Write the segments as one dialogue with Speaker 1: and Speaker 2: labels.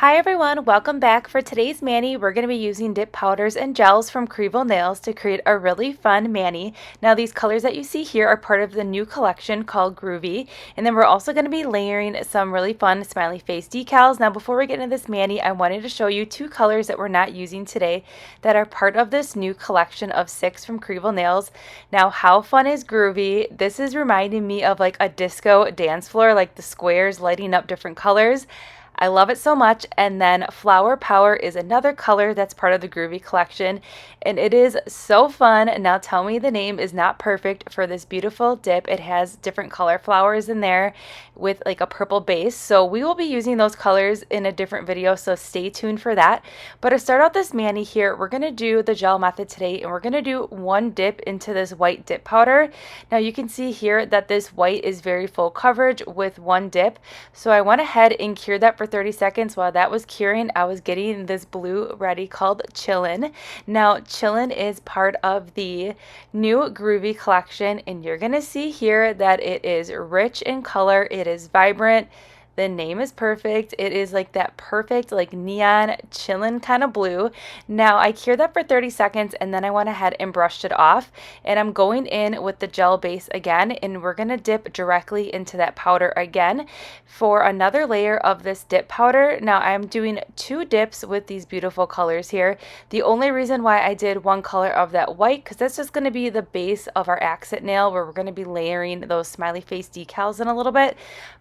Speaker 1: Hi everyone, welcome back. For today's mani, we're going to be using dip powders and gels from Krival Nails to create a really fun mani. Now these colors that you see here are part of the new collection called Groovy, and then we're also going to be layering some really fun smiley face decals. Now before we get into this mani, I wanted to show you two colors that we're not using today that are part of this new collection of 6 from Krival Nails. Now how fun is Groovy? This is reminding me of like a disco dance floor, like the squares lighting up different colors. I love it so much. And then Flower Power is another color that's part of the Groovy collection, and it is so fun. Now tell me the name is not perfect for this beautiful dip. It has different color flowers in there with like a purple base, so we will be using those colors in a different video, so stay tuned for that. But to start out this mani here, we're going to do the gel method today, and we're going to do one dip into this white dip powder. Now you can see here that this white is very full coverage with one dip, so I went ahead and cured that for 30 seconds. While that was curing, I was getting this blue ready called CHILLIN. Now CHILLIN is part of the new Groovy collection, and you're gonna see here that it is rich in color, it is vibrant. The name is perfect. It is like that perfect like neon chillin kind of blue. Now I cured that for 30 seconds and then I went ahead and brushed it off, and I'm going in with the gel base again, and we're going to dip directly into that powder again for another layer of this dip powder. Now I'm doing 2 dips with these beautiful colors here. The only reason why I did one color of that white, because that's just going to be the base of our accent nail where we're going to be layering those smiley face decals in a little bit.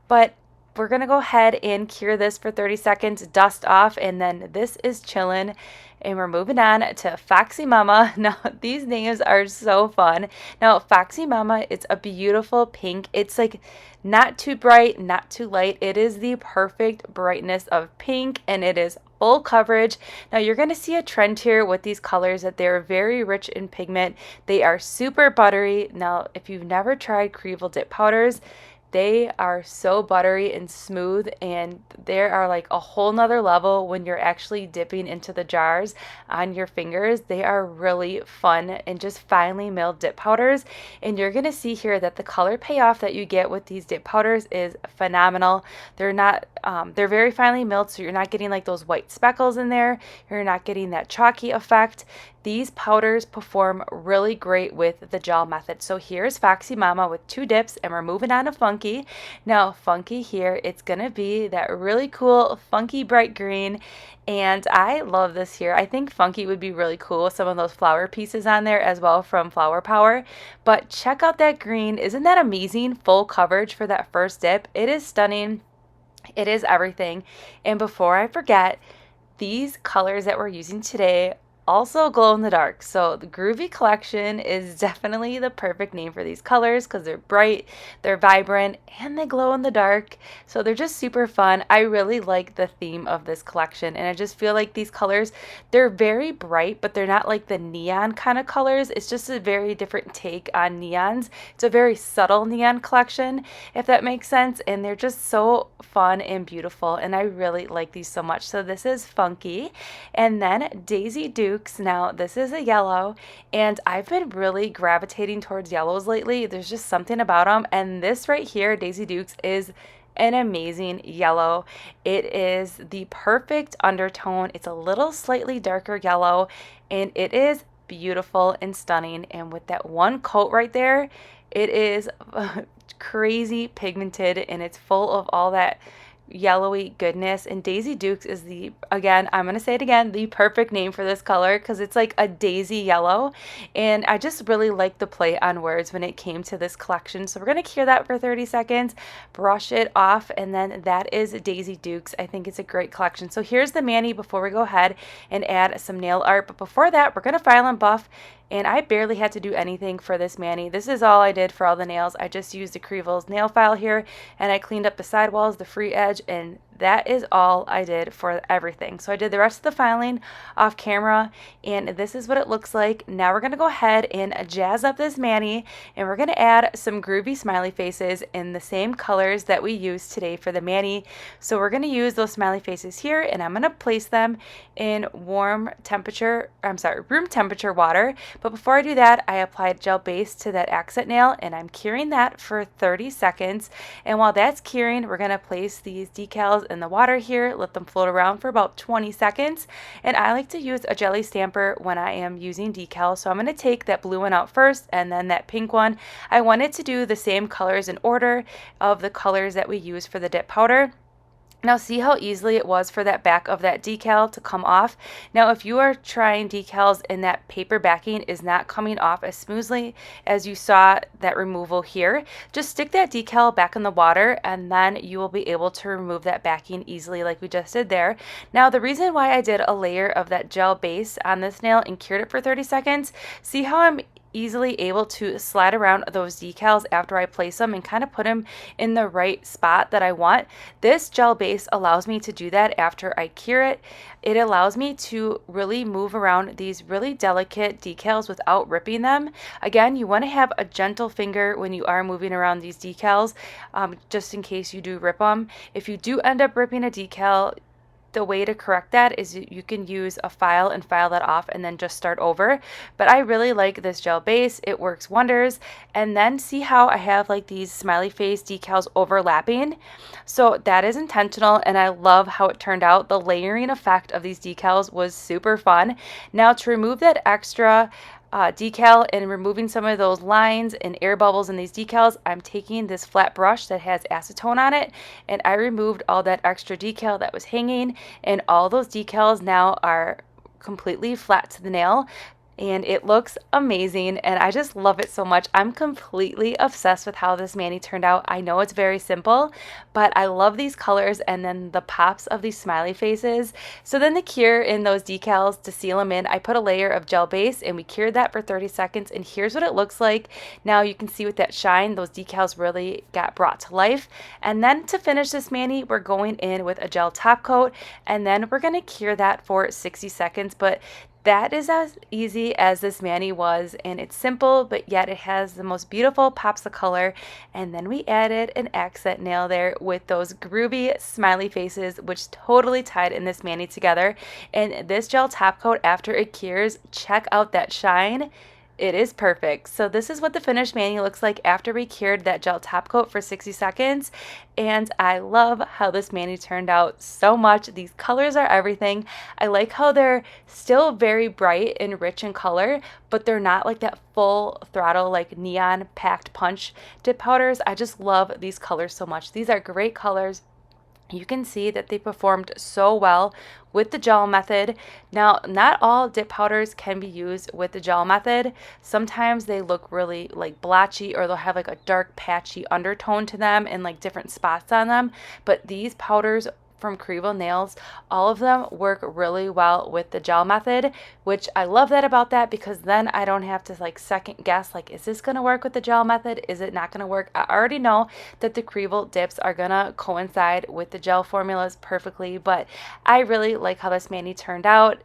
Speaker 1: But we're going to go ahead and cure this for 30 seconds, dust off, and then this is chillin'. And we're moving on to Foxy Mama. Now, these names are so fun. Now, Foxy Mama, it's a beautiful pink. It's like not too bright, not too light. It is the perfect brightness of pink, and it is full coverage. Now, you're going to see a trend here with these colors that they're very rich in pigment. They are super buttery. Now, if you've never tried Krival dip powders, they are so buttery and smooth, and they are like a whole nother level when you're actually dipping into the jars on your fingers. They are really fun and just finely milled dip powders, and you're gonna see here that the color payoff that you get with these dip powders is phenomenal. They're not they're very finely milled, so you're not getting like those white speckles in there. You're not getting that chalky effect. These powders perform really great with the gel method. So here's Foxy Mama with 2 dips, and we're moving on to Funky. Now Funky here, it's gonna be that really cool funky bright green, and I love this here. I think Funky would be really cool with some of those flower pieces on there as well from Flower Power. But check out that green. Isn't that amazing? Full coverage for that first dip. It is stunning. It is everything. And before I forget, these colors that we're using today also glow in the dark. So the Groovy collection is definitely the perfect name for these colors because they're bright, they're vibrant, and they glow in the dark. So they're just super fun. I really like the theme of this collection, and I just feel like these colors, they're very bright, but they're not like the neon kind of colors. It's just a very different take on neons. It's a very subtle neon collection, if that makes sense, and they're just so fun and beautiful, and I really like these so much. So this is Funky, and then Daisy Duke. Now this is a yellow, and I've been really gravitating towards yellows lately. There's just something about them, and this right here, Daisy Dukes, is an amazing yellow. It is the perfect undertone. It's a little slightly darker yellow, and it is beautiful and stunning. And with that one coat right there, it is crazy pigmented, and it's full of all that yellowy goodness. And Daisy Dukes is the, again, I'm going to say it again, the perfect name for this color because it's like a daisy yellow, and I just really like the play on words when it came to this collection. So we're going to cure that for 30 seconds, brush it off, and then that is Daisy Dukes. I think it's a great collection. So here's the mani before we go ahead and add some nail art, but before that we're going to file and buff. And I barely had to do anything for this mani. This is all I did for all the nails. I just used the Krival's nail file here, and I cleaned up the sidewalls, the free edge, and that is all I did for everything. So I did the rest of the filing off camera, and this is what it looks like. Now we're going to go ahead and jazz up this mani, and we're going to add some Groovy smiley faces in the same colors that we used today for the mani. So we're going to use those smiley faces here, and I'm going to place them in room temperature water. But before I do that, I applied gel base to that accent nail, and I'm curing that for 30 seconds. And while that's curing, we're going to place these decals in the water here, let them float around for about 20 seconds. And I like to use a jelly stamper when I am using decals. So I'm going to take that blue one out first and then that pink one. I wanted to do the same colors in order of the colors that we use for the dip powder. Now see how easily it was for that back of that decal to come off. Now if you are trying decals and that paper backing is not coming off as smoothly as you saw that removal here, just stick that decal back in the water and then you will be able to remove that backing easily like we just did there. Now the reason why I did a layer of that gel base on this nail and cured it for 30 seconds, see how I'm easily able to slide around those decals after I place them and kind of put them in the right spot that I want. This gel base allows me to do that after I cure it. It allows me to really move around these really delicate decals without ripping them. Again, you want to have a gentle finger when you are moving around these decals, just in case you do rip them. If you do end up ripping a decal, the way to correct that is you can use a file and file that off and then just start over. But I really like this gel base. It works wonders. And then see how I have like these smiley face decals overlapping? So that is intentional and I love how it turned out. The layering effect of these decals was super fun. Now to remove that extra decal and removing some of those lines and air bubbles in these decals, I'm taking this flat brush that has acetone on it and I removed all that extra decal that was hanging, and all those decals now are completely flat to the nail. And it looks amazing and I just love it so much. I'm completely obsessed with how this mani turned out. I know it's very simple, but I love these colors and then the pops of these smiley faces. So then to cure in those decals, to seal them in, I put a layer of gel base and we cured that for 30 seconds and here's what it looks like. Now you can see with that shine, those decals really got brought to life. And then to finish this mani, we're going in with a gel top coat and then we're going to cure that for 60 seconds. But that is as easy as this mani was, and it's simple, but yet it has the most beautiful pops of color. And then we added an accent nail there with those groovy smiley faces, which totally tied in this mani together. And this gel top coat, after it cures, check out that shine. It is perfect. So this is what the finished mani looks like after we cured that gel top coat for 60 seconds. And I love how this mani turned out so much. These colors are everything. I like how they're still very bright and rich in color, but they're not like that full throttle, like neon packed punch dip powders. I just love these colors so much. These are great colors. You can see that they performed so well with the gel method. Now, not all dip powders can be used with the gel method. Sometimes they look really like blotchy, or they'll have like a dark patchy undertone to them and like different spots on them. But these powders from Krival Nails, all of them work really well with the gel method, which I love that about that, because then I don't have to like second guess, like, is this going to work with the gel method? Is it not going to work? I already know that the Krival dips are going to coincide with the gel formulas perfectly, but I really like how this mani turned out.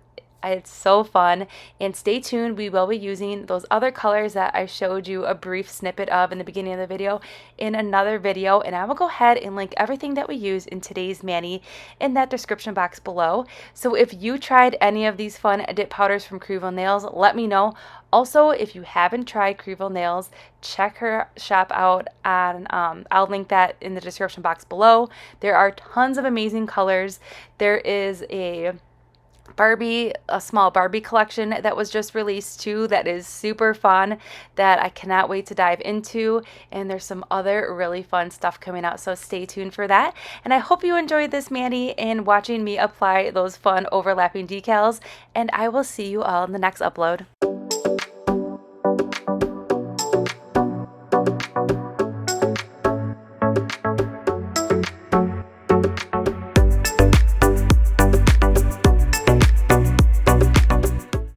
Speaker 1: It's so fun, and stay tuned. We will be using those other colors that I showed you a brief snippet of in the beginning of the video in another video, and I will go ahead and link everything that we use in today's mani in that description box below. So if you tried any of these fun dip powders from Krival Nails, let me know. Also, if you haven't tried Krival Nails, check her shop out on, I'll link that in the description box below. There are tons of amazing colors. There is a small Barbie collection that was just released too, that is super fun, that I cannot wait to dive into, and there's some other really fun stuff coming out, so stay tuned for that. And I hope you enjoyed this mani and watching me apply those fun overlapping decals, and I will see you all in the next upload.